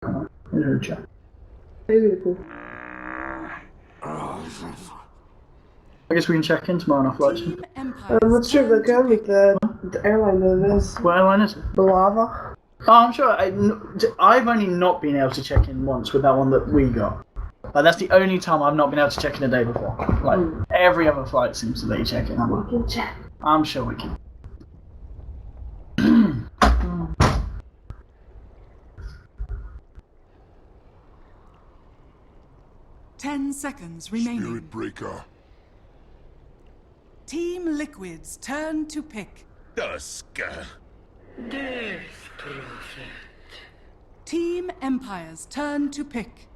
Here's her chat. Really cool. I guess we can check in tomorrow on our flights. I'm not sure if I can with the airline that is. What airline is it? Balava. Oh, I'm sure. I've only not been able to check in once with that one that we got. Like, that's the only time I've not been able to check in a day before. Like, every other flight seems to let you check in. We can check. I'm sure we can. 10 seconds remaining. Spirit Breaker. Team Liquid's turn to pick. Dusker. Death Prophet. Team Empire's turn to pick.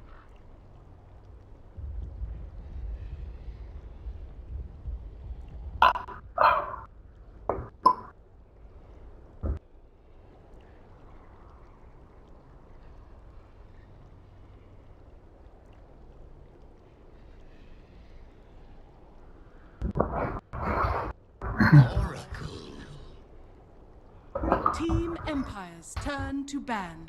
Team Empire's turn to ban.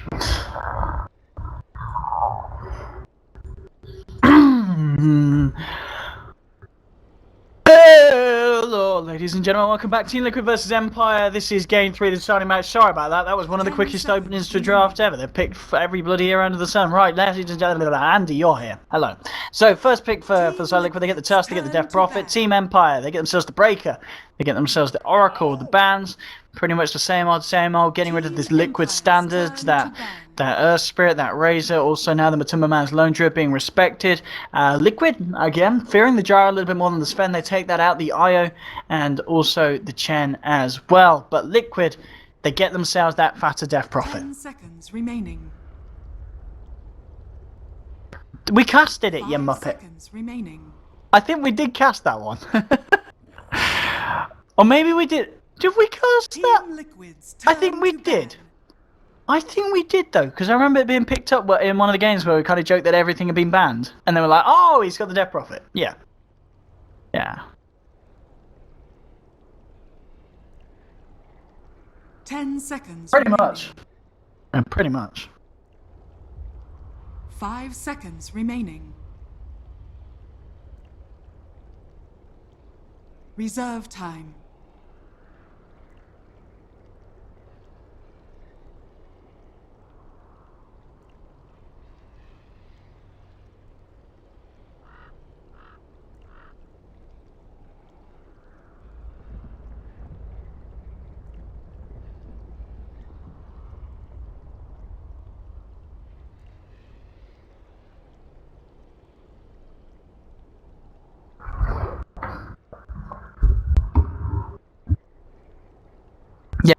Hello, ladies and gentlemen. Welcome back to Team Liquid vs Empire. This is game 3 of the starting match. Sorry about that. That was one of the quickest openings to draft ever. They've picked every bloody year under the sun. Right, ladies and gentlemen, Andy, you're here. Hello. So, first pick for Solid Liquid. They get the Tusk, they get the Death Prophet. Team Empire, they get themselves the Breaker. They get themselves the Oracle, the Bans. Pretty much the same old. Getting rid of this Liquid standards, that Earth Spirit, that Razor. Also now the Matumba Man's Lone Druid being respected. Liquid, again, fearing the Gyro a little bit more than the Sven. They take that out, the Io, and also the Chen as well. But Liquid, they get themselves that fatter Death Prophet. 10 seconds remaining. We casted it, you 5 muppet. seconds remaining. I think we did cast that one. Or maybe we did. Did we cast that? Team Liquid's I turn think we to did. ban. I think we did, though, because I remember it being picked up in one of the games where we kind of joked that everything had been banned. And they were like, oh, he's got the Death Prophet. Yeah. Yeah. 10 seconds Pretty remaining. much. And pretty much. 5 seconds remaining. Reserve time.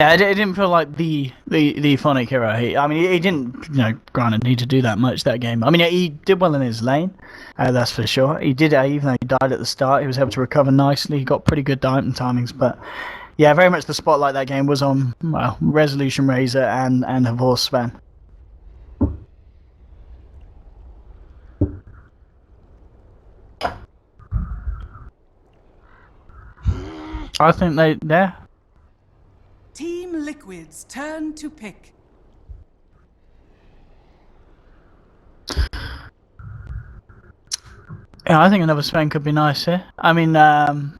Yeah, it didn't feel like the Phonic hero. I mean, he didn't, granted, need to do that much that game. I mean, he did well in his lane, that's for sure. He did, even though he died at the start, he was able to recover nicely. He got pretty good item timings, but yeah, very much the spotlight that game was on, well, Resolution Razor and Horse Sven. I think yeah. Team Liquid's turn to pick. Yeah, I think another Sven could be nice here. I mean, a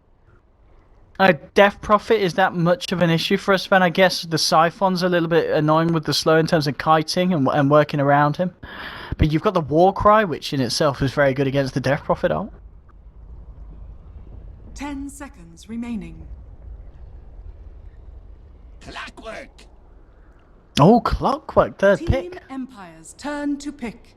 Death Prophet, is that much of an issue for a Sven? I guess the Siphon's a little bit annoying with the slow in terms of kiting and working around him. But you've got the War Cry, which in itself is very good against the Death Prophet ult. 10 seconds remaining. Clockwork. Oh, Clockwork, third Team pick. Empire's turn to pick.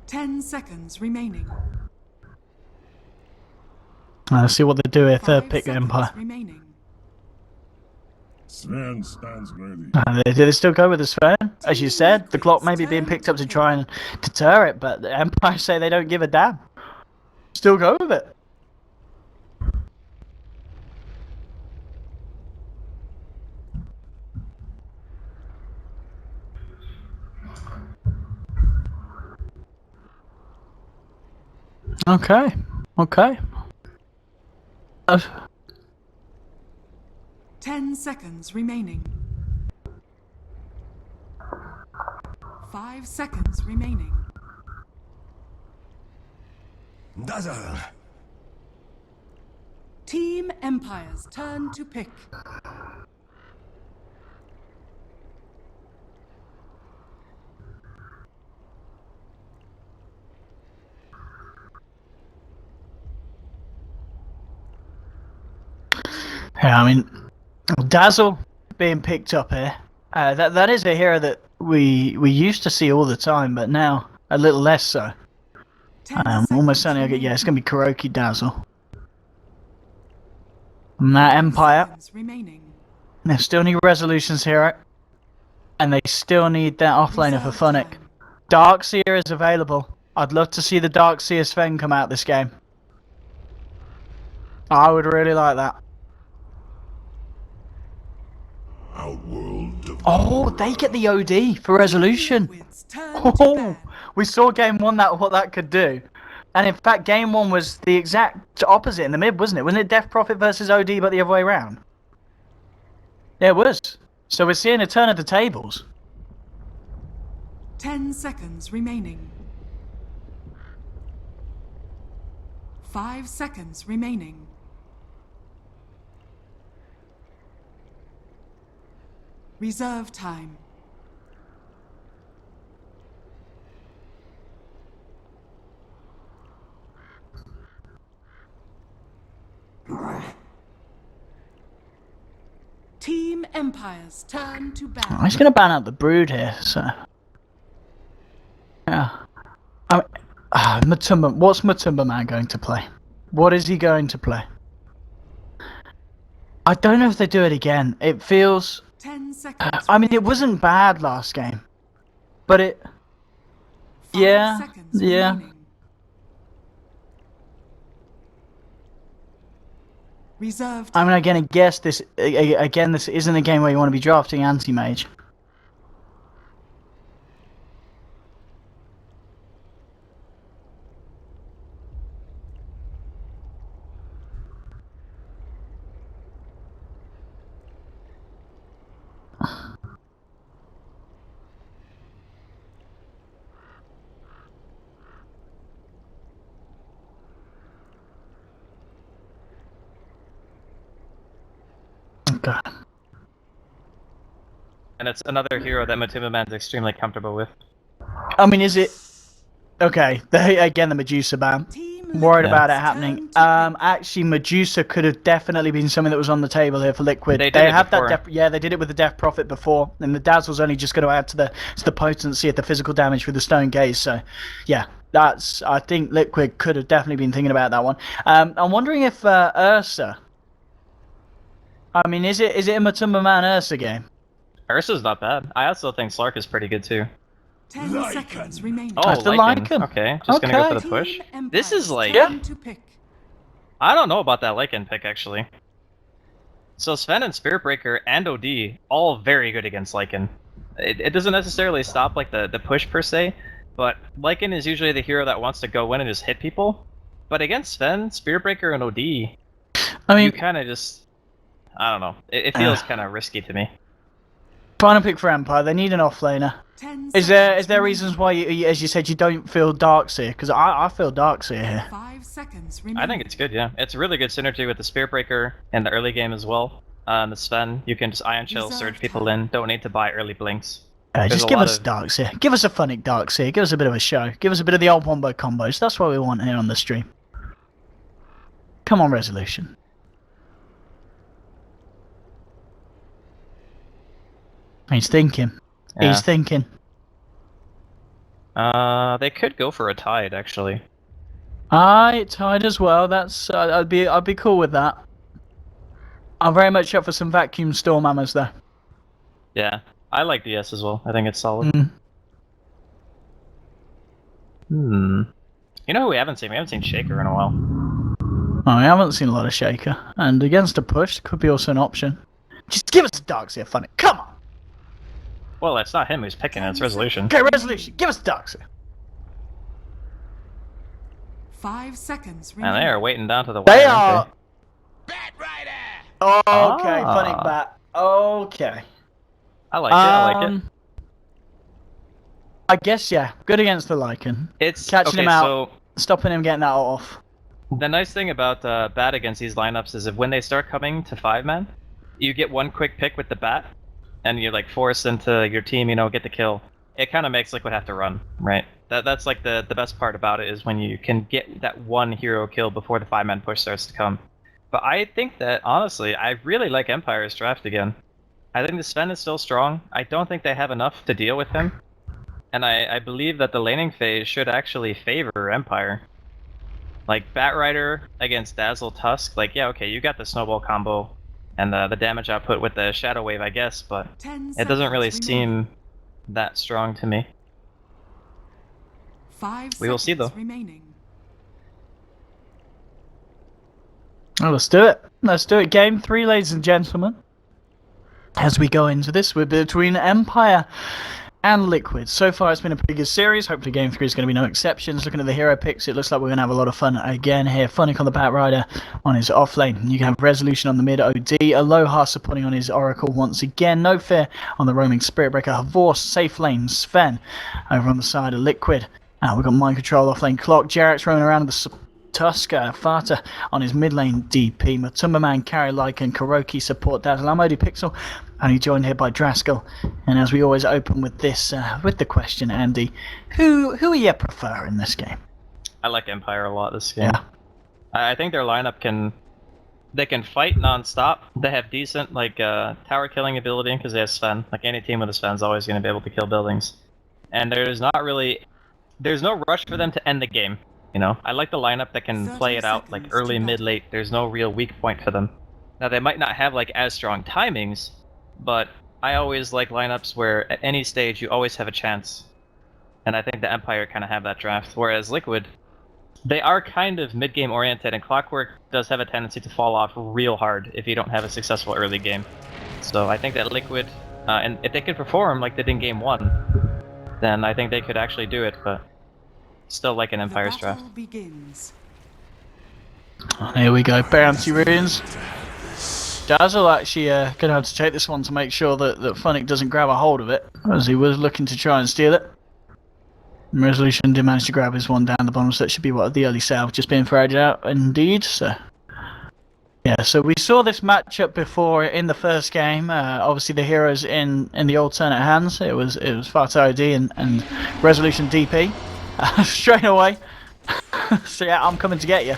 Ten seconds remaining. Let's see what they do with third 5 pick seconds Empire. remaining. Sven stands ready. Do they still go with the Sven? As you said, the clock may be being picked up to try and deter it, but the Empire say they don't give a damn. Still go with it. Okay. Okay. 10 seconds remaining. 5 seconds remaining. Dazzle. Team Empire's turn to pick. Yeah, I mean, Dazzle being picked up here. That is a hero that we used to see all the time, but now a little less so. 10 Almost seconds certainly, remaining. yeah, it's going to be Kuroki Dazzle. And that 5 Empire, seconds remaining. they still need Resolutions hero, and they still need that offlaner for Reserve Funnick. time. Darkseer is available. I'd love to see the Darkseer Sven come out this game. I would really like that. Outworld of Oh, they get the OD for Resolution. Liquid's turn to Oh, ban. we saw game one what that could do. And in fact, game one was the exact opposite in the mid, wasn't it? Wasn't it Death Prophet versus OD, but the other way around? Yeah, it was. So we're seeing a turn of the tables. 10 seconds remaining. 5 seconds remaining. Reserve time. Team Empire's turn to ban. Oh, he's going to ban out the Brood here, so... Yeah. Matumba, what's Matumba Man going to play? What is he going to play? I don't know if they do it again. It feels... 10 seconds. I mean, it remaining. wasn't bad last game. But it... 5 Yeah, seconds yeah. remaining. Reserve time. I mean, again, I guess this... Again, this isn't a game where you want to be drafting anti-mage. Okay. And it's another hero that Matumba Man's extremely comfortable with. I mean, is it... Okay, again, the Medusa ban. Team I'm worried Liquid's about it turn happening. to pick. Actually, Medusa could have definitely been something that was on the table here for Liquid. They did it have before. that. Yeah, they did it with the Death Prophet before, and the Dazzle's only just going to add to the potency of the physical damage with the Stone Gaze. So, yeah, that's. I think Liquid could have definitely been thinking about that one. I'm wondering if Ursa. I mean, is it a Matumba Man Ursa game? Ursa's not bad. I also think Slark is pretty good too. 10 Lycan. seconds remaining. Oh, That's the Lycan. Lycan. Okay, just gonna go for the Team push. Empire's This is like... turn to pick. I don't know about that Lycan pick, actually. So Sven and Spirit Breaker and OD, all very good against Lycan. It doesn't necessarily stop like the push per se, but Lycan is usually the hero that wants to go in and just hit people. But against Sven, Spirit Breaker, and OD, I you mean, kind of just... I don't know. It feels kind of risky to me. final pick for Empire. They need an offlaner. 10 Is there seconds reasons why, as you said, you don't feel Darkseer? Because I feel Darkseer here. 5 seconds remaining. I think it's good, yeah. It's really good synergy with the Spirit Breaker in the early game as well. The Sven, you can just Ion Chill, Reserve surge people time. in, don't need to buy early blinks. There's Just a give lot us of- Darkseer. Give us a Funnick Darkseer. Give us a bit of a show. Give us a bit of the old wombo combos. That's what we want here on the stream. Come on, Resolution. He's thinking. Yeah. He's thinking. They could go for a Tide, actually. Aye, tied as well. That's I'd be cool with that. I'm very much up for some vacuum storm hammers though. Yeah, I like DS as well. I think it's solid. Mm. You know who we haven't seen? We haven't seen Shaker in a while. I haven't seen a lot of Shaker, and against a push could be also an option. Just give us Darkseer, Funnick. Come on. Well, it's not him who's picking it, it's Resolution. Okay, Resolution. Give us Darkseer. 5 seconds And they remaining. are waiting down to the They wire, aren't are. they? Okay, Ah. funny bat. Okay. I like it, I like it. I guess, yeah. Good against the Lycan. It's Catching okay, him out, so stopping him getting that off. the nice thing about bat against these lineups is if when they start coming to 5-man, you get one quick pick with the bat, and you're like forced into your team, get the kill. It kind of makes Liquid have to run, right? That's like the best part about it is when you can get that one hero kill before the 5-man push starts to come. But I think that, honestly, I really like Empire's draft again. I think the Sven is still strong. I don't think they have enough to deal with him. And I believe that the laning phase should actually favor Empire. Like, Batrider against Dazzle Tusk, like, yeah, okay, you got the snowball combo and the damage output with the Shadow Wave, I guess, but 10 it doesn't really seconds remaining. seem that strong to me. 5 We will see, seconds though. remaining. Well, let's do it. Let's do it. Game 3, ladies and gentlemen. As we go into this, we're between Empire and Liquid. So far, it's been a pretty good series. Hopefully, Game 3 is going to be no exceptions. Looking at the hero picks, it looks like we're going to have a lot of fun again here. Funnick on the Batrider on his off lane. You can have Resolution on the mid OD. Aloha supporting on his Oracle once again. No Fear on the roaming Spirit Breaker. Havorse, safe lane. Sven over on the side of Liquid. We've got Mind Control off lane Clock. Jarek's roaming around with the Tusker, Fata on his mid lane DP, Matumba Man, Carry Lycan, Kuroki support Dazzle, Amodi Pixel, and he joined here by Draskell. And as we always open with this, with the question, Andy, who are you prefer in this game? I like Empire a lot this game. Yeah. I think their lineup can fight non-stop. They have decent tower killing ability because they have Sven. Like any team with a Sven is always going to be able to kill buildings. And there's no rush for them to end the game. I like the lineup that can play it out like early, mid, late. There's no real weak point for them. Now they might not have like as strong timings, but I always like lineups where at any stage you always have a chance. And I think the Empire kind of have that draft, whereas Liquid, they are kind of mid-game oriented, and Clockwork does have a tendency to fall off real hard if you don't have a successful early game. So I think that Liquid, and if they could perform like they did in Game 1, then I think they could actually do it, but still like an Empire's The battle draft. begins. Here we go, bouncy runes. Dazzle actually going to have to take this one to make sure that Funnick doesn't grab a hold of it, as he was looking to try and steal it. And Resolution did manage to grab his one down the bottom, so that should be what the early salve just being traded out, indeed. So yeah, so we saw this matchup before in the first game. Obviously, the heroes in the alternate hands. It was Fata OD and Resolution DP straight away. So yeah, I'm coming to get you.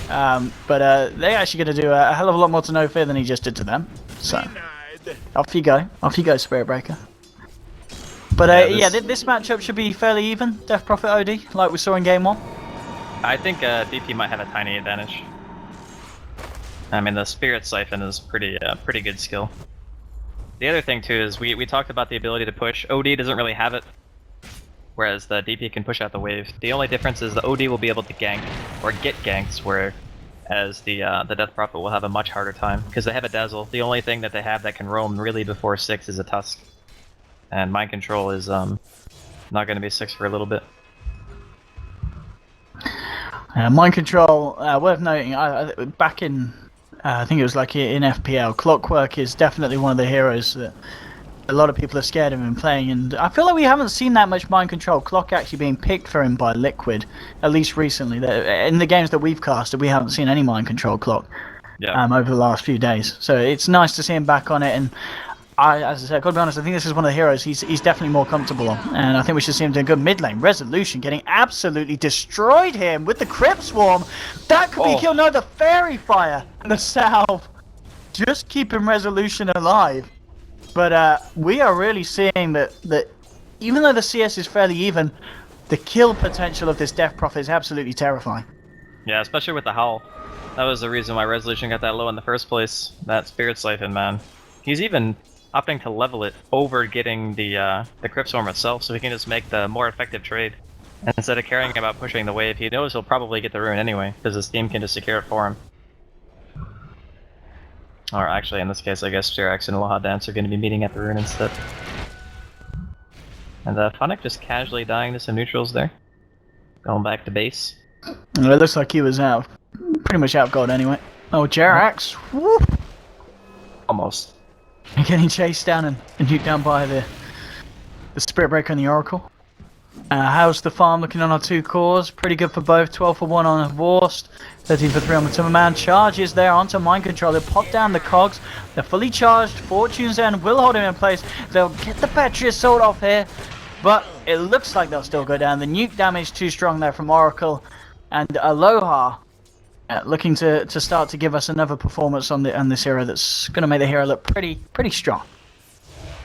But they're actually going to do a hell of a lot more to No Fear than he just did to them. So off you go, Spirit Breaker. But yeah, this matchup should be fairly even. Death Prophet OD, like we saw in Game 1. I think DP might have a tiny advantage. I mean, the Spirit Siphon is pretty good skill. The other thing too is we talked about the ability to push. OD doesn't really have it, whereas the DP can push out the wave. The only difference is the OD will be able to gank or get ganks, whereas the Death Prophet will have a much harder time because they have a Dazzle. The only thing that they have that can roam really before 6 is a Tusk, and Mind Control is not going to be 6 for a little bit. Mind Control, worth noting, back in, I think it was like in FPL, Clockwork is definitely one of the heroes that a lot of people are scared of him playing, and I feel like we haven't seen that much Mind Control Clock actually being picked for him by Liquid, at least recently. In the games that we've casted, we haven't seen any Mind Control Clock over the last few days. So it's nice to see him back on it, and as I said, I've got to be honest, I think this is one of the heroes he's definitely more comfortable on, and I think we should see him doing good mid lane. Resolution getting absolutely destroyed here with the Crypt Swarm. That could be killed. No, the Fairy Fire and the salve just keeping Resolution alive. But we are really seeing that even though the CS is fairly even, the kill potential of this Death Prophet is absolutely terrifying. Yeah, especially with the Howl. That was the reason why Resolution got that low in the first place. That Spirit Siphon, man. He's even opting to level it over getting the Crypt Swarm itself, so he can just make the more effective trade. And instead of caring about pushing the wave, he knows he'll probably get the rune anyway, because his team can just secure it for him. Or actually, in this case, I guess Jerax and Aloha Dance are going to be meeting at the rune instead. And Funnick just casually dying to some neutrals there. Going back to base. Well, it looks like he was out, pretty much out of God anyway. Oh, Jerax, woo! Almost. Getting chased down and nuked down by the Spirit Breaker and the Oracle. How's the farm looking on our two cores? Pretty good for both. 12 for 1 on Vorst, 13 for 3 on the Timmerman. Charges there onto Mind Control. They'll pop down the cogs. They're fully charged. Fortune's End will hold him in place. They'll get the Battery Assault off here, but it looks like they'll still go down. The nuke damage too strong there from Oracle. And Aloha looking to start to give us another performance on this hero that's going to make the hero look pretty strong.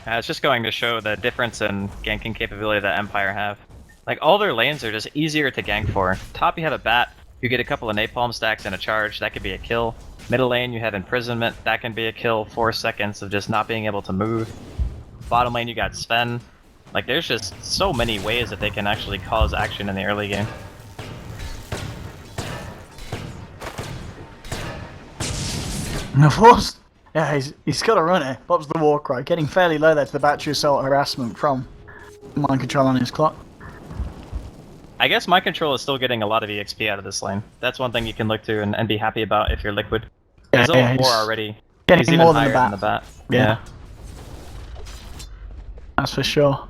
It's just going to show the difference in ganking capability that Empire have. Like, all their lanes are just easier to gank for. Top, you have a bat, you get a couple of napalm stacks and a charge, that could be a kill. Middle lane, you have imprisonment, that can be a kill. 4 seconds of just not being able to move. Bottom lane, you got Sven. Like, there's just so many ways that they can actually cause action in the early game. And Vorst, yeah, he's got to run it. Bob's the war cry, getting fairly low there to the Battery Assault harassment from Mind Control on his clock. I guess Mind Control is still getting a lot of EXP out of this lane. That's one thing you can look to and be happy about if you're Liquid. He's level 4 already. Getting He's even more than higher the bat. than the bat. Yeah. That's for sure.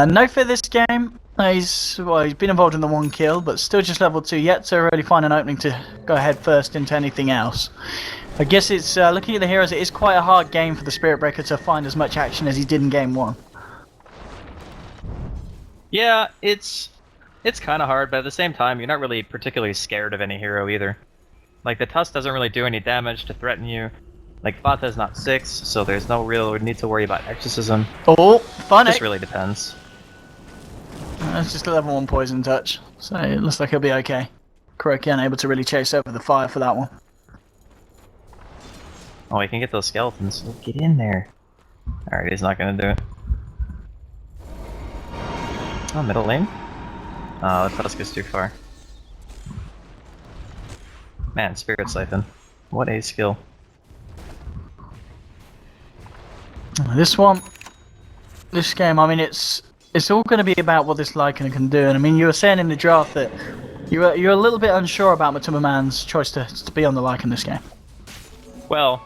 No for this game. He's been involved in the 1 kill, but still just level 2 yet to really find an opening to go ahead first into anything else. I guess it's looking at the heroes, it is quite a hard game for the Spirit Breaker to find as much action as he did in game 1. Yeah, it's kind of hard, but at the same time, you're not really particularly scared of any hero either. Like, the Tusk doesn't really do any damage to threaten you. Like, Fata's not 6, so there's no real need to worry about Exorcism. Oh, fun! It just really depends. It's just a level 1 poison touch, so it looks like he'll be okay. Kuroki unable to really chase over the fire for that one. Oh, you can get those skeletons. Get in there. Alright, he's not gonna do it. Oh, middle lane? Oh, the Tusk is too far. Man, Spirit Siphon. What a skill. This game, I mean, it's all going to be about what this Lycan can do. And I mean, you were saying in the draft that you're a little bit unsure about Matuma-man's choice to be on the Lycan this game. Well,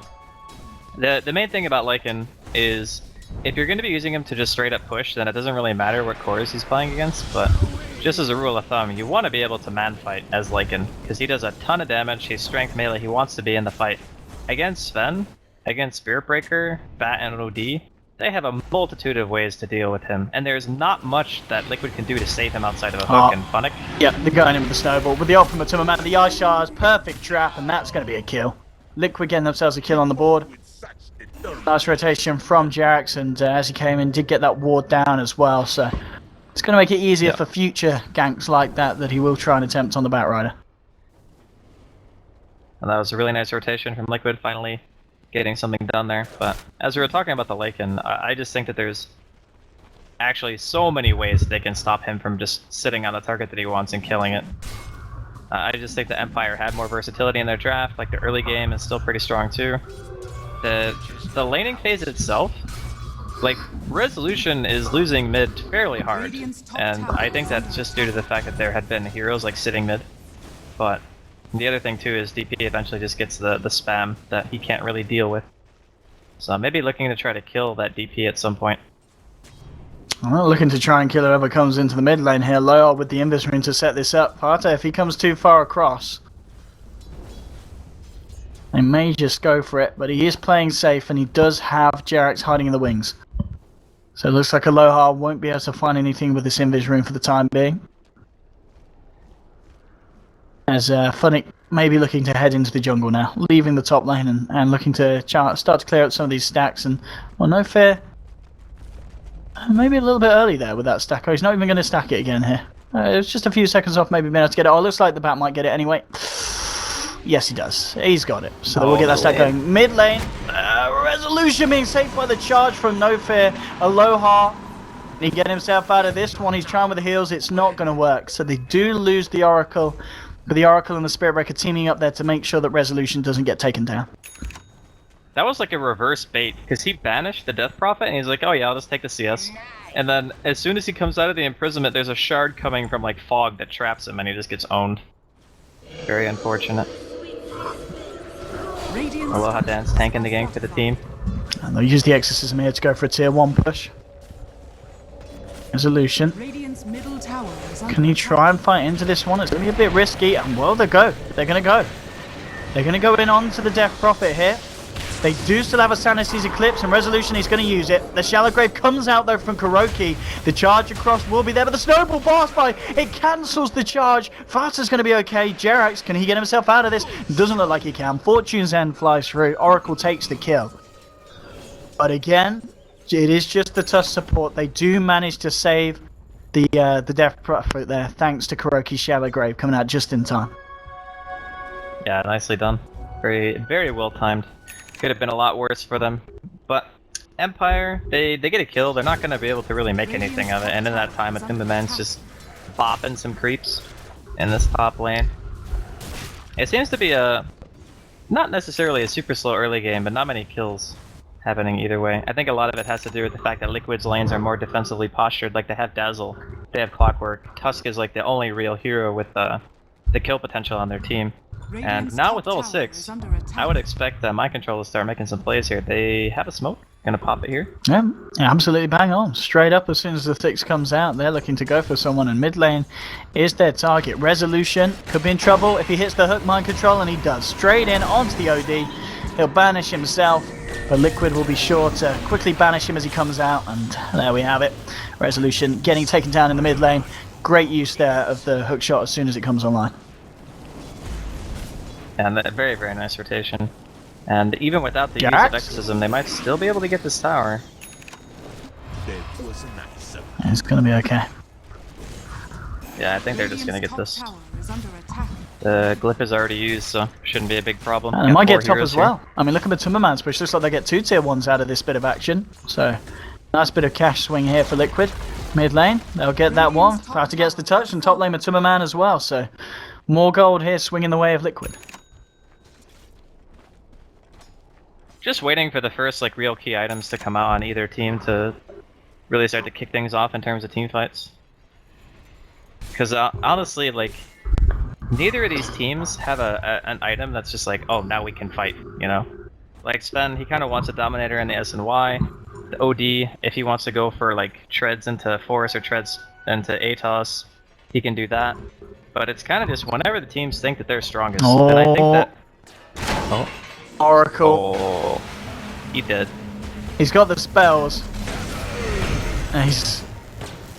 the main thing about Lycan is if you're going to be using him to just straight up push, then it doesn't really matter what cores he's playing against, but just as a rule of thumb, you want to be able to man fight as Lycan, because he does a ton of damage, he's strength melee, he wants to be in the fight. Against Sven, against Spirit Breaker, Bat, and OD, they have a multitude of ways to deal with him, and there's not much that Liquid can do to save him outside of a hook and Funnick. Yeah, they're going in with the snowball. With the ultimate Matuma-man, the Ice Shards, perfect trap, and that's going to be a kill. Liquid getting themselves a kill on the board. Nice rotation from Jerax, and as he came in, did get that ward down as well, so it's going to make it easier for future ganks like that he will try and attempt on the Batrider. And that was a really nice rotation from Liquid, finally getting something done there. But as we were talking about the Lycan, I just think that there's actually so many ways that they can stop him from just sitting on the target that he wants and killing it. I just think the Empire had more versatility in their draft, like the early game is still pretty strong too. The laning phase itself, like, Resolution is losing mid fairly hard, and I think that's just due to the fact that there had been heroes like sitting mid. But the other thing too is DP eventually just gets the spam that he can't really deal with. So maybe looking to try to kill that DP at some point. Well, looking to try and kill whoever comes into the mid lane here. Loyal with the Invis Rune to set this up. Pata, if he comes too far across, they may just go for it, but he is playing safe and he does have Jerax hiding in the wings. So it looks like Aloha won't be able to find anything with this Invis Rune for the time being. As Funnick may be looking to head into the jungle now, leaving the top lane and looking to start to clear up some of these stacks. And, well, no fair. Maybe a little bit early there with that stack. Oh, he's not even going to stack it again here. It was just a few seconds off, maybe being able to get it. Oh, looks like the bat might get it anyway. Yes, he does. He's got it. So we'll get that stack going. Mid lane. Resolution being saved by the charge from No Fear. Aloha. He get himself out of this one. He's trying with the heals. It's not going to work. So they do lose the Oracle. But the Oracle and the Spirit Breaker teaming up there to make sure that Resolution doesn't get taken down. That was like a reverse bait, because he banished the Death Prophet, and he's like, oh yeah, I'll just take the CS. And then, as soon as he comes out of the imprisonment, there's a shard coming from like fog that traps him, and he just gets owned. Very unfortunate. Aloha Dance tanking the game for the team. And they'll use the Exorcism here to go for a tier 1 push. Resolution. Radiant's middle tower is under Can he attack. try and fight into this one? It's going to be a bit risky, and well, they go. They're going to go. They're going to go in on to the Death Prophet here. They do still have a Sanity's Eclipse, and Resolution, he's going to use it. The Shallow Grave comes out, though, from Kuroki. The charge across will be there, but the Snowball Blast by it cancels the charge. Farta's going to be okay. Jerax, can he get himself out of this? Doesn't look like he can. Fortune's End flies through. Oracle takes the kill. But again, it is just the tough support. They do manage to save the Death Prophet there, thanks to Kuroki's Shallow Grave coming out just in time. Yeah, nicely done. Very, very well timed. Could have been a lot worse for them. But Empire, they get a kill. They're not going to be able to really make anything of it. And in that time, I think the man's just bopping some creeps in this top lane. It seems to be not necessarily a super slow early game, but not many kills happening either way. I think a lot of it has to do with the fact that Liquid's lanes are more defensively postured. Like, they have Dazzle, they have Clockwork. Tusk is like the only real hero with the kill potential on their team. And now with level 6, I would expect my control to start making some plays here. They have a smoke. Gonna pop it here. Yeah, absolutely bang on. Straight up as soon as the 6 comes out, they're looking to go for someone in mid lane. Is their target. Resolution could be in trouble if he hits the hook mind control, and he does. Straight in onto the OD. He'll banish himself, but Liquid will be sure to quickly banish him as he comes out, and there we have it. Resolution getting taken down in the mid lane. Great use there of the hook shot as soon as it comes online. And a very, very nice rotation. And even without the use of Exorcism, they might still be able to get this tower. It's going to be okay. Yeah, I think they're just going to get this. The glyph is already used, so shouldn't be a big problem. And they might get top as well. I mean, look at the Timmerman's push. Looks like they get 2 tier 1s out of this bit of action. So, nice bit of cash swing here for Liquid. Mid lane, they'll get that one. Farta gets the touch, and top lane with Timmerman as well. So, more gold here swinging the way of Liquid. Just waiting for the first like real key items to come out on either team to really start to kick things off in terms of team fights. Because honestly, like, neither of these teams have an item that's just like, oh, now we can fight, you know? Like Sven, he kind of wants a Dominator in the S&Y. The OD, if he wants to go for like treads into Forest or treads into Atos, he can do that. But it's kind of just whenever the teams think that they're strongest. Oh. And I think that... Oh. Oracle. Oh, he did. He's got the spells. And he's...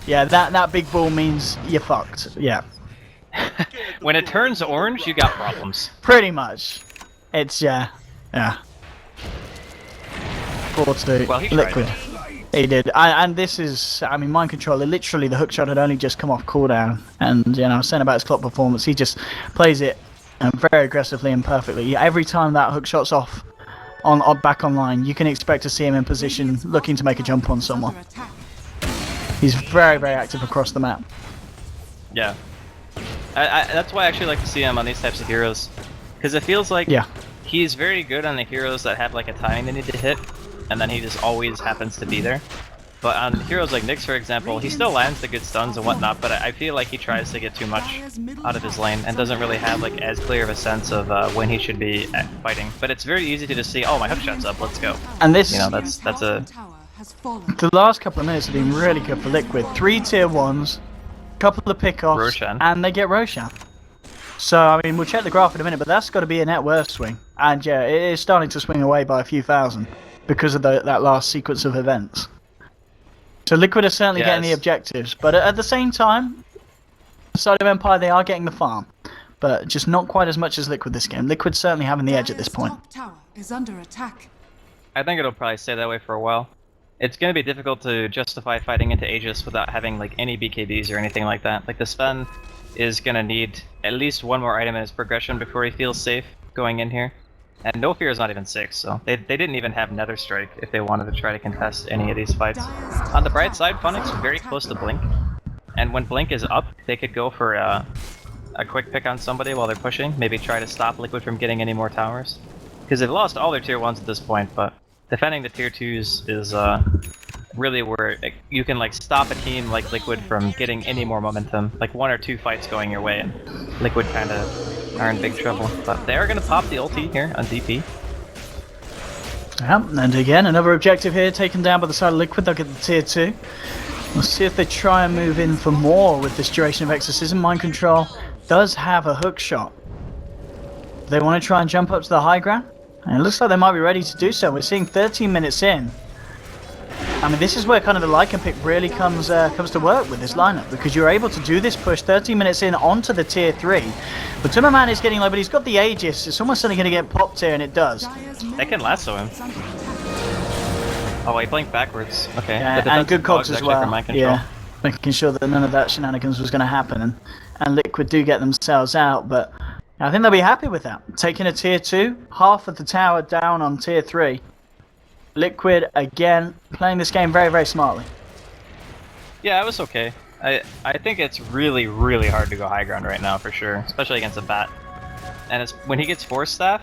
Yeah, that big ball means you're fucked. Yeah. When it turns orange, you got problems. Pretty much. It's, yeah. 4-2. Well, he Liquid. tried. He did. And this is, I mean, Mind Controller, literally the hookshot had only just come off cooldown. And, you know, I was saying about his clock performance, he just plays it very aggressively and perfectly. Every time that hookshot's off, back online, you can expect to see him in position looking to make a jump on someone. He's very, very active across the map. Yeah. That's why I actually like to see him on these types of heroes. Because it feels like he's very good on the heroes that have like a timing they need to hit, and then he just always happens to be there. But on heroes like Nyx, for example, he still lands the good stuns and whatnot, but I feel like he tries to get too much out of his lane and doesn't really have like as clear of a sense of when he should be fighting. But it's very easy to just see, oh, my hookshot's up, let's go. And this, you know, that's a... The last couple of minutes have been really good for Liquid. 3 tier 1s, couple of pickoffs, Roshan. and they get Roshan. So, I mean, we'll check the graph in a minute, but that's got to be a net worth swing. And yeah, it is starting to swing away by a few thousand because of that last sequence of events. So Liquid are certainly getting the objectives, but at the same time, side of Empire, they are getting the farm. But just not quite as much as Liquid this game. Liquid's certainly having the edge at this point. Tower is under attack. I think it'll probably stay that way for a while. It's going to be difficult to justify fighting into Aegis without having like any BKBs or anything like that. Like the Sven is going to need at least one more item in his progression before he feels safe going in here. And No Fear is not even 6, so they didn't even have Nether Strike if they wanted to try to contest any of these fights. On the bright side, Funix very close to Blink, and when Blink is up, they could go for a quick pick on somebody while they're pushing, maybe try to stop Liquid from getting any more towers. because they've lost all their tier 1s at this point, but defending the tier 2s is really where you can like stop a team like Liquid from getting any more momentum, like 1 or 2 fights going your way, and Liquid kind of are in big trouble. But they are going to pop the ulti here on DP. Yep, and again, another objective here taken down by the side of Liquid. They'll get the tier 2. We'll see if they try and move in for more with this duration of exorcism. Mind Control does have a hook shot. They want to try and jump up to the high ground, and it looks like they might be ready to do so. We're seeing 13 minutes in. I mean, this is where kind of the Lycan pick really comes to work with this lineup, because you're able to do this push 13 minutes in onto the tier 3. But Timmerman is getting low, but he's got the Aegis. It's almost certainly going to get popped here, and it does. They can lasso him. Oh, he blinked backwards. Okay. Yeah, and good cogs as well. Yeah, making sure that none of that shenanigans was going to happen, and Liquid do get themselves out, but I think they'll be happy with that. Taking a tier 2, half of the tower down on tier 3. Liquid, again, playing this game very, very smartly. Yeah, it was okay. I think it's really, really hard to go high ground right now, for sure, especially against a bat. And it's, when he gets Force Staff,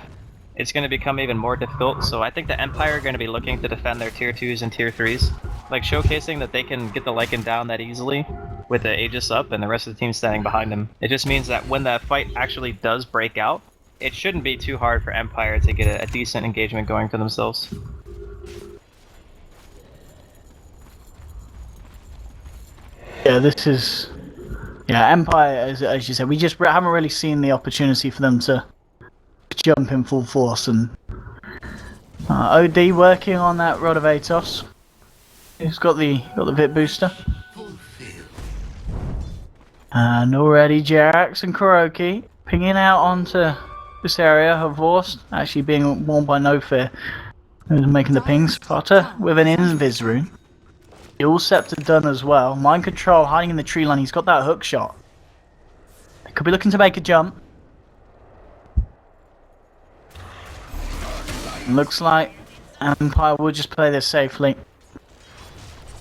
it's going to become even more difficult, so I think the Empire are going to be looking to defend their tier 2s and tier 3s, like showcasing that they can get the Lycan down that easily with the Aegis up and the rest of the team standing behind him. It just means that when that fight actually does break out, it shouldn't be too hard for Empire to get a decent engagement going for themselves. Yeah, this is... Yeah, Empire, as you said, we just haven't really seen the opportunity for them to jump in full force, and OD working on that Rod of Atos. He's got the VIP booster. And already Jerax and Kuroki pinging out onto this area of Vorst, actually being warned by No Fear, who's making the pings. Potter with an Invis rune. All Scepter done as well. Mind Control hiding in the tree line. He's got that hook shot. Could be looking to make a jump. Looks like Empire will just play this safely.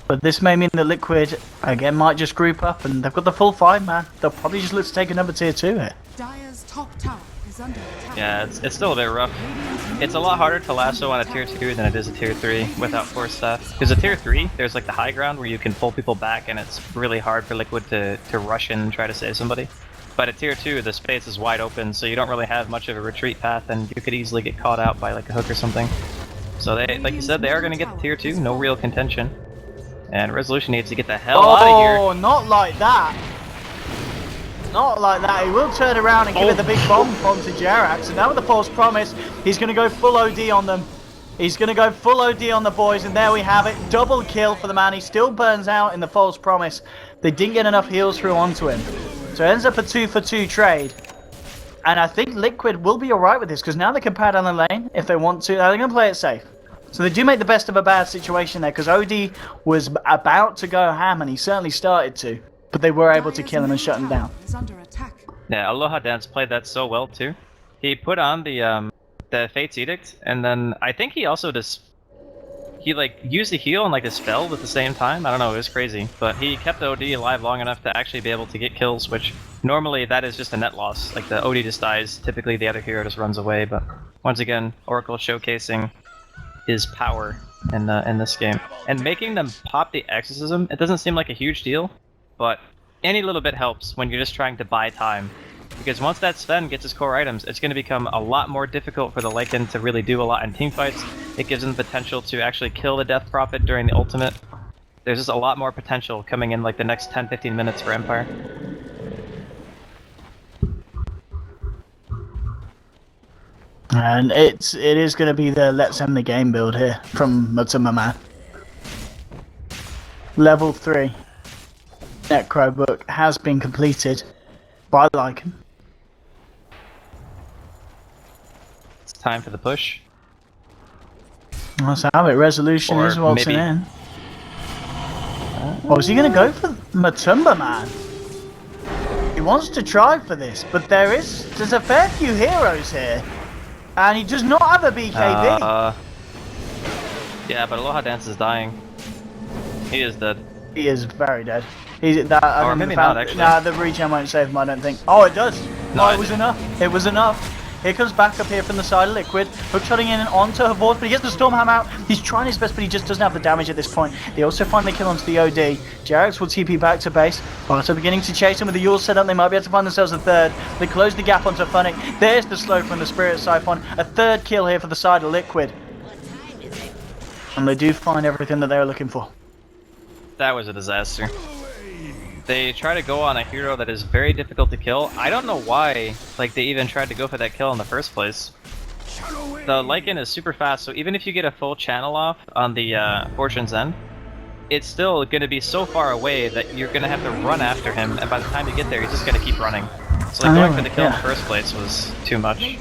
But this may mean that Liquid, again, might just group up, and they've got the full 5 man. They'll probably just look to take another tier 2 here. Dire's top tower is under attack. Yeah, it's still a bit rough. It's a lot harder to lasso on a tier 2 than it is a tier 3 without Force Staff. Because a tier 3, there's like the high ground where you can pull people back, and it's really hard for Liquid to rush in and try to save somebody. But at tier 2, the space is wide open, so you don't really have much of a retreat path, and you could easily get caught out by like a hook or something. So they, like you said, they are going to get the tier 2, no real contention. And Resolution needs to get the hell out of here. Oh, not like that. Not like that. He will turn around and give it the big bomb onto Jerax. And now with the false promise, he's going to go full OD on them. He's going to go full OD on the boys. And there we have it. Double kill for the man. He still burns out in the false promise. They didn't get enough heals through onto him. So it ends up a 2-for-2 trade. And I think Liquid will be alright with this, because now they can pad down the lane if they want to. They're going to play it safe. So they do make the best of a bad situation there, because OD was about to go ham, and he certainly started to. But they were able to kill him and shut him down. Yeah, Aloha Dance played that so well too. He put on the Fate's Edict, and then I think he also just... He like used the heal and like the spell at the same time. I don't know, it was crazy. But he kept the OD alive long enough to actually be able to get kills, which normally that is just a net loss. Like the OD just dies, typically the other hero just runs away. But once again, Oracle showcasing his power in this game. And making them pop the Exorcism, it doesn't seem like a huge deal, but any little bit helps when you're just trying to buy time. Because once that Sven gets his core items, it's going to become a lot more difficult for the Lycan to really do a lot in teamfights. It gives them the potential to actually kill the Death Prophet during the ultimate. There's just a lot more potential coming in like the next 10-15 minutes for Empire. And it is going to be the let's end the game build here from Mutumama. Level 3 Necro book has been completed by Lycan. It's time for the push. Let's have it. Resolution Or is waltzing maybe... in. Oh, is he going to go for Matumba Man? He wants to try for this, but there's a fair few heroes here. And he does not have a BKB. Yeah, but Aloha Dance is dying. He is dead. He is very dead. He's that. Or maybe not, actually. Nah, the regen won't save him, I don't think. Oh, it does. No, it was enough. It was enough. Here comes back up here from the side of Liquid. Hook shotting in onto her Vorth, but he gets the Stormhammer out. He's trying his best, but he just doesn't have the damage at this point. They also find the kill onto the OD. Jarex will TP back to base. Barto beginning to chase him with the Yule set up. They might be able to find themselves a third. They close the gap onto Funnick. There's the slow from the Spirit Siphon. A third kill here for the side of Liquid. And they do find everything that they were looking for. That was a disaster. They try to go on a hero that is very difficult to kill. I don't know why, like, they even tried to go for that kill in the first place. The Lycan is super fast, so even if you get a full channel off on the Fortune's End, it's still going to be so far away that you're going to have to run after him, and by the time you get there, he's just going to keep running. So like, going for the kill in the first place was too much.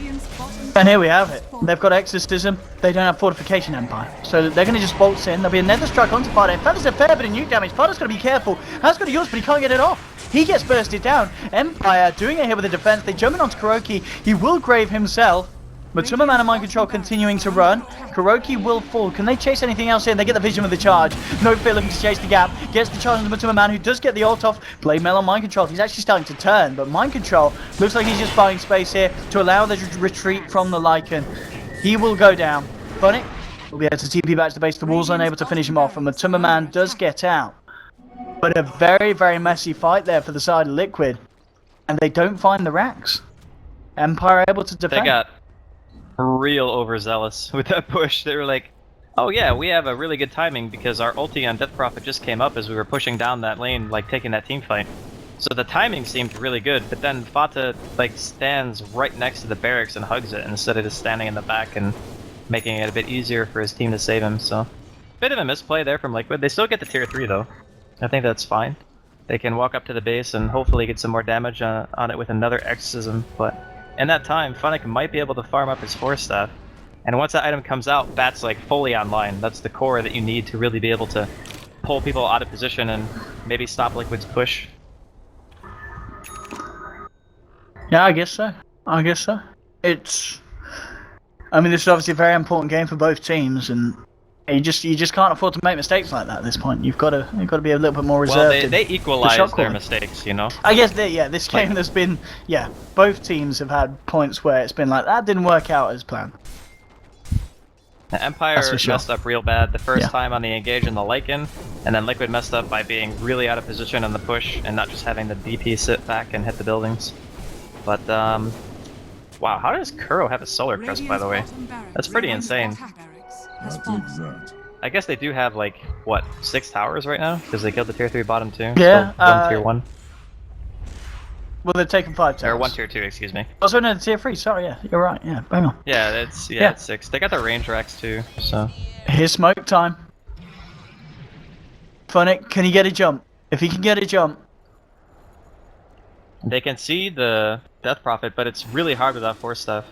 And here we have it. They've got Exorcism. They don't have Fortification Empire. So they're going to just bolt in. There'll be a Nether Strike onto Fardo. In fact, there's a fair bit of nuke damage. Fardo's got to be careful. Has got a yours, but he can't get it off. He gets bursted down. Empire doing it here with the defense. They jump in onto Kuroki. He will grave himself. Matuma Man and Mind Control continuing to run. Kuroki will fall. Can they chase anything else in? They get the vision with the charge. No fear looking to chase the gap. Gets the charge on the Matuma Man, who does get the ult off. Blade Mail on Mind Control. He's actually starting to turn, but Mind Control looks like he's just buying space here to allow the retreat from the Lycan. He will go down. Funnick will be able to TP back to the base. The wall's unable to finish him off, and Matuma Man does get out. But a very, very messy fight there for the side of Liquid. And they don't find the racks. Empire able to defend. They got real overzealous with that push. They were like, oh yeah, we have a really good timing because our ulti on Death Prophet just came up as we were pushing down that lane, like taking that team fight. So the timing seemed really good, but then Fata like stands right next to the barracks and hugs it instead of just standing in the back and making it a bit easier for his team to save him. So bit of a misplay there from Liquid. They still get the tier 3 though. I think that's fine. They can walk up to the base and hopefully get some more damage on it with another Exorcism, but in that time, Funnick might be able to farm up his Force Staff. And once that item comes out, that's like fully online. That's the core that you need to really be able to pull people out of position and maybe stop Liquid's push. Yeah, I guess so. I guess so. I mean, this is obviously a very important game for both teams, and you just can't afford to make mistakes like that at this point. You've got to be a little bit more reserved. Well, they equalize their mistakes, you know. I guess this game there's been both teams have had points where it's been like that didn't work out as planned. The Empire messed up real bad the first time on the engage in the Lycan, and then Liquid messed up by being really out of position on the push and not just having the DP sit back and hit the buildings. But wow, how does Kuro have a Solar Crest, by the way? That's pretty insane. I guess they do have like, what, 6 towers right now? Because they killed the tier 3 bottom too? Yeah. So 1 tier 1. Well, they've taken 5 towers. Or 1 tier 2, excuse me. Oh, sorry, no, tier 3, sorry, yeah. You're right, yeah, bang on. Yeah, it's 6. They got the range racks too, so. Here's smoke time. Funnick, can he get a jump? If he can get a jump. They can see the Death Prophet, but it's really hard without Force Staff.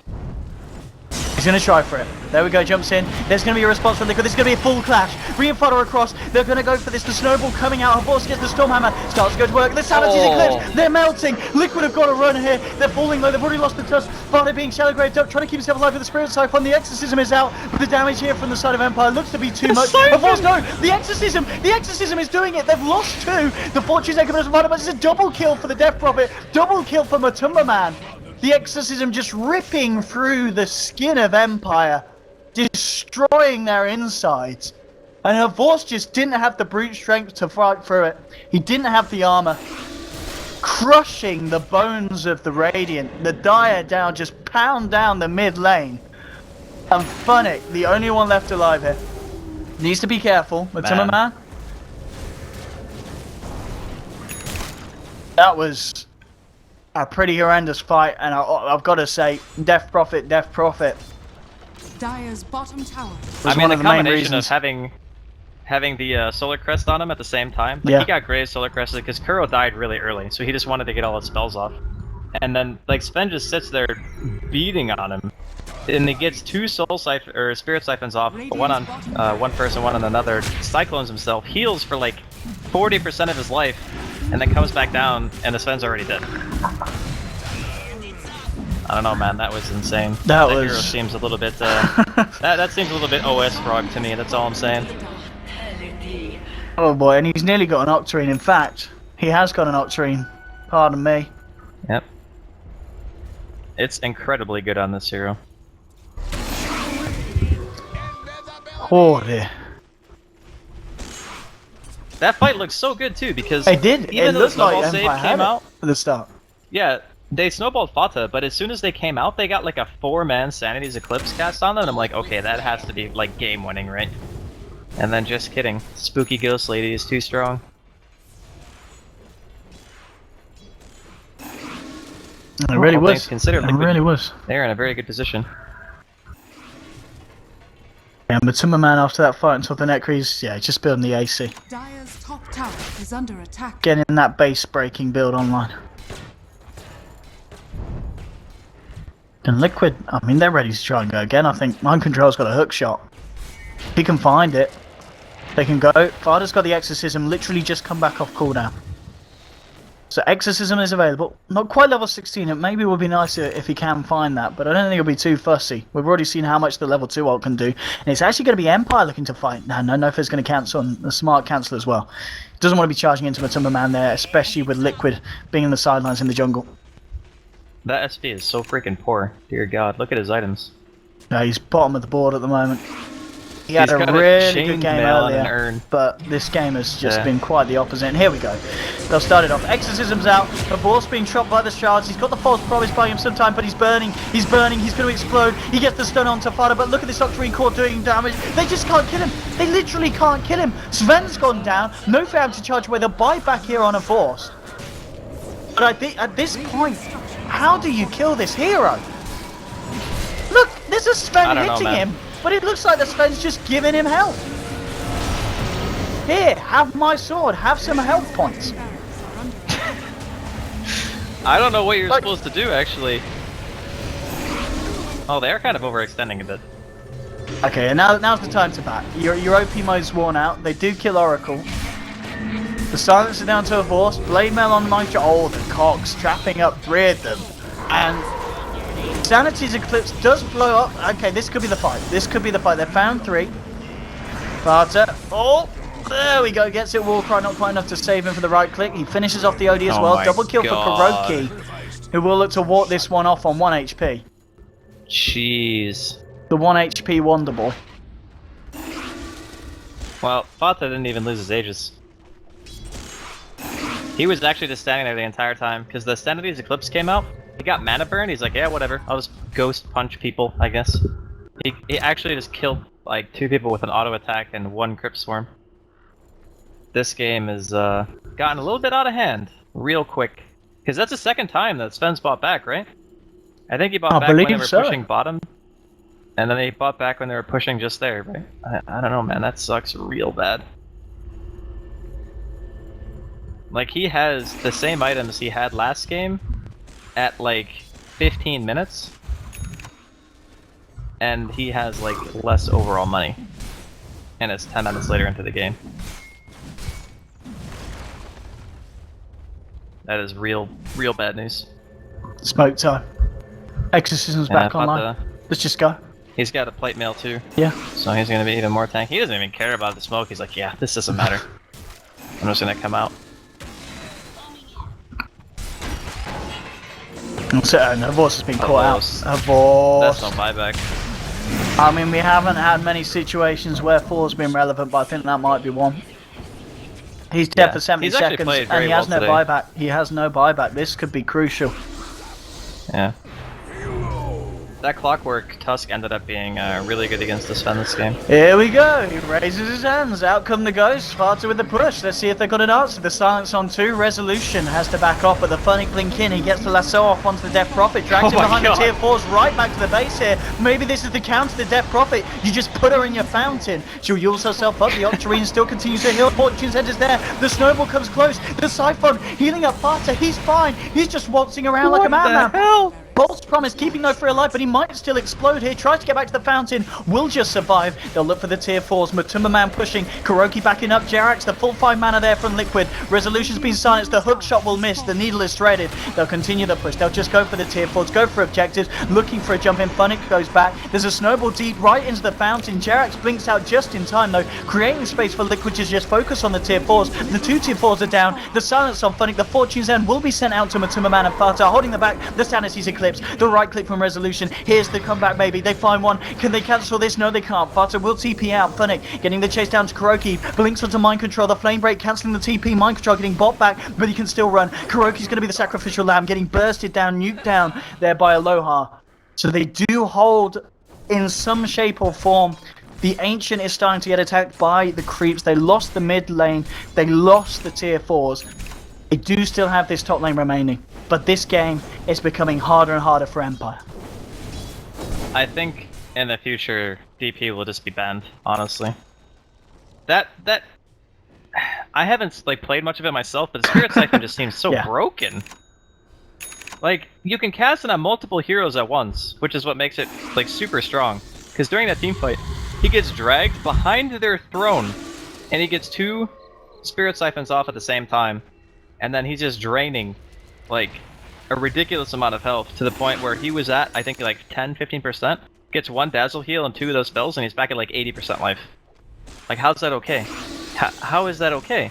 He's going to try for it. There we go, jumps in. There's going to be a response from Liquid. There's going to be a full clash. Reinfodder across. They're going to go for this. The snowball coming out. Her boss gets the Stormhammer. Starts to go to work. The Sanity's eclipsed. They're melting. Liquid have got to run here. They're falling low. They've already lost the trust. Fardo being shallow graved up, trying to keep himself alive with the Spirit Siphon. The Exorcism is out. But the damage here from the side of Empire looks to be too much. Of course, no. The Exorcism is doing it. They've lost 2. The Fortune's Egg of but it's a double kill for the Death Prophet. Double kill for Matumba Man. The Exorcism just ripping through the skin of Empire, destroying their insides. And her Force just didn't have the brute strength to fight through it. He didn't have the armor. Crushing the bones of the Radiant. The Dire down, just pound down the mid lane. And Funnick, the only one left alive here. Needs to be careful. Matuma Man. That was a pretty horrendous fight, and I've got to say, Death Prophet. Dire's bottom tower. I mean, the combination of having the Solar Crest on him at the same time, like he got Gray's Solar Crest because Kuro died really early, so he just wanted to get all his spells off. And then, like, Sven just sits there beating on him, and he gets 2 Spirit Siphons off, one on one person, one on another, cyclones himself, heals for like 40% of his life, and then comes back down, and the Sven's already dead. I don't know, man. That was insane. That hero seems a little bit. That seems a little bit OS frog to me. That's all I'm saying. Oh boy, and he's nearly got an Octarine. In fact, he has got an Octarine. Pardon me. Yep. It's incredibly good on this hero. Oh dear. That fight looks so good too because It did. even It though the looked like snowball Empire save had came it out, at the start. yeah, they snowballed Fata, but as soon as they came out, they got like a 4-man Sanity's Eclipse cast on them, and I'm like, okay, that has to be like game winning, right? And then just kidding, Spooky Ghost Lady is too strong. It really All things was. considered, It Liquid, really was. they're in a very good position. Yeah, but Timmerman after that fight until the Necries, yeah, just building the AC. Dire's top tower is under attack. Getting that base breaking build online. And Liquid, I mean, they're ready to try and go again. I think Mind Control's got a hook shot. If he can find it, they can go. Father's got the Exorcism, literally just come back off cooldown. So Exorcism is available. Not quite level 16, it maybe would be nicer if he can find that, but I don't think it'll be too fussy. We've already seen how much the level 2 ult can do. And it's actually going to be Empire looking to fight. No if it's going to cancel, and the smart cancel as well. Doesn't want to be charging into Matumba Man there, especially with Liquid being in the sidelines in the jungle. That SP is so freaking poor. Dear God, look at his items. No, he's bottom of the board at the moment. He had He's a got really chained good game mail and an earlier, urn. but this game has just Yeah. been quite the opposite. And here we go. They'll start it off. Exorcism's out. The boss being chopped by the shards. He's got the false promise buying him some time, but he's burning. He's burning. He's going to explode. He gets the stun onto Fada, but look at this Octarine Core doing damage. They just can't kill him. They literally can't kill him. Sven's gone down. No fam to charge away. They'll buy back here on a force. But I think at this point, how do you kill this hero? Look, there's a Sven hitting him, but it looks like the Sven's just giving him health. Here, have my sword, have some health points. I don't know what you're Like- supposed to do, actually. Oh, they're kind of overextending a bit. Okay, and now's the time to bat. Your OP mode's worn out. They do kill Oracle. The silencer down to a force. Blade Mail on Nitro. Oh, the Cogs trapping up 3 of them. And Sanity's Eclipse does blow up. Okay, this could be the fight. This could be the fight. They found 3. Barter. Oh, there we go. Gets it. Warcry not quite enough to save him for the right click. He finishes off the OD as Oh well. my Double kill God. for Kuroki, who will look to ward this one off on 1 HP. Jeez. The 1 HP Wonder Ball. Well, Fata didn't even lose his Aegis. He was actually just standing there the entire time, because the Sanity's Eclipse came out. He got mana burn, he's like, yeah, whatever, I'll just ghost punch people, I guess. He actually just killed, like, 2 people with an auto attack and 1 Crypt Swarm. This game has gotten a little bit out of hand, real quick. Because that's the second time that Sven's bought back, right? I think he bought back when they were pushing bottom. And then they bought back when they were pushing just there, right? I don't know, man, that sucks real bad. Like, he has the same items he had last game at, like, 15 minutes. And he has, like, less overall money. And it's 10 minutes later into the game. That is real bad news. Smoke time. Exorcism's back online. Let's just go. He's got a plate mail too. Yeah. So he's gonna be even more tanky. He doesn't even care about the smoke. He's like, yeah, this doesn't matter. I'm just gonna come out. So, her voice has been caught out. Avos. Her voice. That's no buyback. I mean, we haven't had many situations where 4's been relevant, but I think that might be one. He's dead Yeah. for 70 He's actually seconds, played and very he has well no today. buyback. He has no buyback. This could be crucial. Yeah. That Clockwork Tusk ended up being really good against the Sven this game. Here we go. He raises his hands. Out come the ghosts. Sparta with the push. Let's see if they've got an answer. The silence on 2. Resolution has to back off, but the funny blink in. He gets the lasso off onto the Death Prophet. Drags him my behind God. the tier 4s right back to the base here. Maybe this is the counter to the Death Prophet. You just put her in your fountain. She'll use herself up. The Octarine still continues to heal. Fortune's Head is there. The Snowball comes close. The Siphon healing up Sparta. He's fine. He's just waltzing around like a madman. hell? Bolt's promise, keeping no free alive, but he might still explode here. Tries to get back to the fountain, will just survive. They'll look for the tier 4s. Matumba Man pushing, Kuroki backing up. Jerax, the full 5 mana there from Liquid. Resolution's been silenced, the hook shot will miss. The needle is threaded. They'll continue the push. They'll just go for the tier 4s, go for objectives, looking for a jump in. Funnick goes back. There's a snowball deep right into the fountain. Jerax blinks out just in time though, creating space for Liquid to just focus on the tier 4s. The 2 tier 4s are down. The silence on Funnick, the Fortune's End will be sent out to Matumba Man and Fata, holding the back. The Sanity's Eclipse. Eclipse. The right click from Resolution. Here's the comeback, maybe. They find one. Can they cancel this? No, they can't. Fata will TP out. Funnick getting the chase down to Kuroki. Blinks onto Mind Control. The Flame Break cancelling the TP. Mind Control getting bot back, but he can still run. Kuroki's going to be the sacrificial lamb, getting bursted down, nuked down there by Aloha. So they do hold in some shape or form. The Ancient is starting to get attacked by the creeps. They lost the mid lane. They lost the tier 4s. They do still have this top lane remaining. But this game is becoming harder and harder for Empire. I think in the future, DP will just be banned, honestly. That I haven't like played much of it myself, but Spirit Siphon just seems so broken. Like, you can cast it on multiple heroes at once, which is what makes it like super strong. Because during that team fight, he gets dragged behind their throne, and he gets 2 Spirit Siphons off at the same time, and then he's just draining like a ridiculous amount of health to the point where he was at, I think, like 10-15%, gets 1 Dazzle Heal and 2 of those spells, and he's back at like 80% life. Like, how's that okay? How is that okay?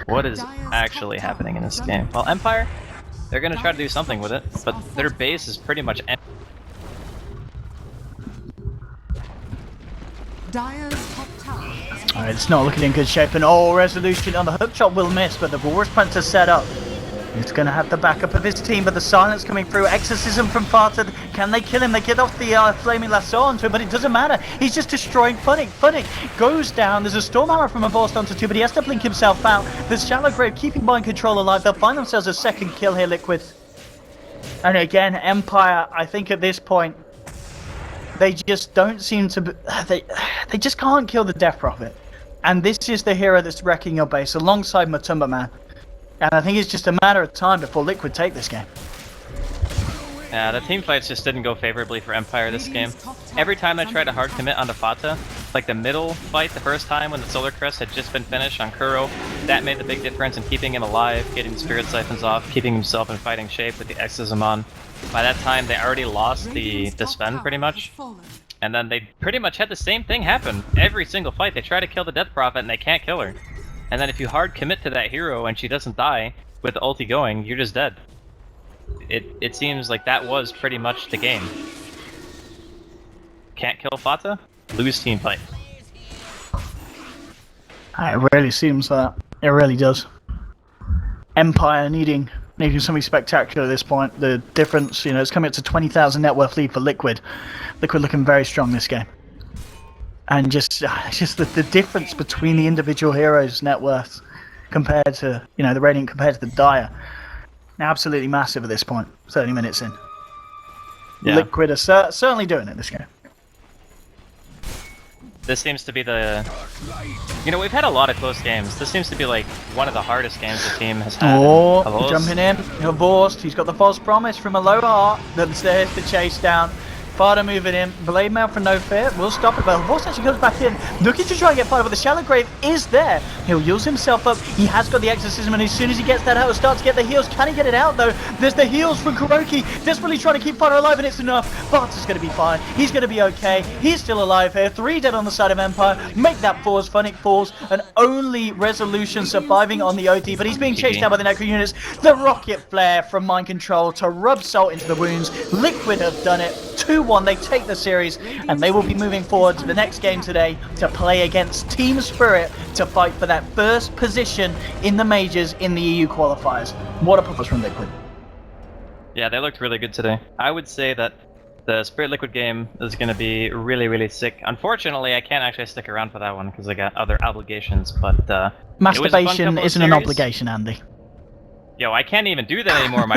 What is actually happening in this game? Well, Empire, they're gonna try to do something with it, but their base is pretty much empty. Dire's top tower. Alright, it's not looking in good shape, and Resolution on the hook shot will miss, but the Walrus Punch is set up. He's going to have the backup of his team, but the silence coming through. Exorcism from Farted. Can they kill him? They get off the Flaming Lasso onto him, but it doesn't matter. He's just destroying Funnick. Funnick goes down. There's a Storm Arrow from a Boss onto 2, but he has to blink himself out. There's Shallow Grave keeping Mind Control alive. They'll find themselves a second kill here, Liquid. And again, Empire, I think at this point, they just don't seem to... They just can't kill the Death Prophet. And this is the hero that's wrecking your base, alongside Matumba Man. And I think it's just a matter of time before Liquid take this game. Yeah, the team fights just didn't go favorably for Empire this game. Every time they tried to hard commit onto Fata, like the middle fight the first time when the Solar Crest had just been finished on Kuro, that made the big difference in keeping him alive, getting the Spirit Siphons off, keeping himself in fighting shape with the Exorcism on. By that time, they already lost the Sven pretty much. And then they pretty much had the same thing happen. Every single fight, they try to kill the Death Prophet and they can't kill her. And then if you hard commit to that hero and she doesn't die with the ulti going, you're just dead. It seems like that was pretty much the game. Can't kill Fata? Lose team fight. It really seems that. It really does. Empire needing something spectacular at this point. The difference, it's coming up to 20,000 net worth lead for Liquid. Liquid looking very strong this game. And just the difference between the individual heroes' net worths compared to, the Radiant compared to the Dire. Absolutely massive at this point, 30 minutes in. Yeah. Liquid are certainly doing it this game. This seems to be the... we've had a lot of close games. This seems to be like one of the hardest games the team has had. Jumping in. Divorced. He's got the false promise from Aloha. Then there's the chase down. Fada moving in. Blade Mail for no fear. Will stop it, but Horse actually comes back in. Looking to try and get Fada, but the Shallow Grave is there. He'll use himself up. He has got the Exorcism, and as soon as he gets that out, he'll start to get the heals. Can he get it out, though? There's the heals from Kuroki. Desperately trying to keep Fada alive, and it's enough. Bart's going to be fine. He's going to be okay. He's still alive here. 3 dead on the side of Empire. Make that falls. Funnick falls. And only Resolution surviving on the OT, but he's being chased down by the Necro units. The Rocket Flare from Mind Control to rub salt into the wounds. Liquid have done it. 2-1, they take the series, and they will be moving forward to the next game today to play against Team Spirit to fight for that first position in the majors in the EU qualifiers. What a performance from Liquid. Yeah, they looked really good today. I would say that the Spirit Liquid game is going to be really, really sick. Unfortunately, I can't actually stick around for that one because I got other obligations, but masturbation isn't an obligation, Andy. Yo, I can't even do that anymore. My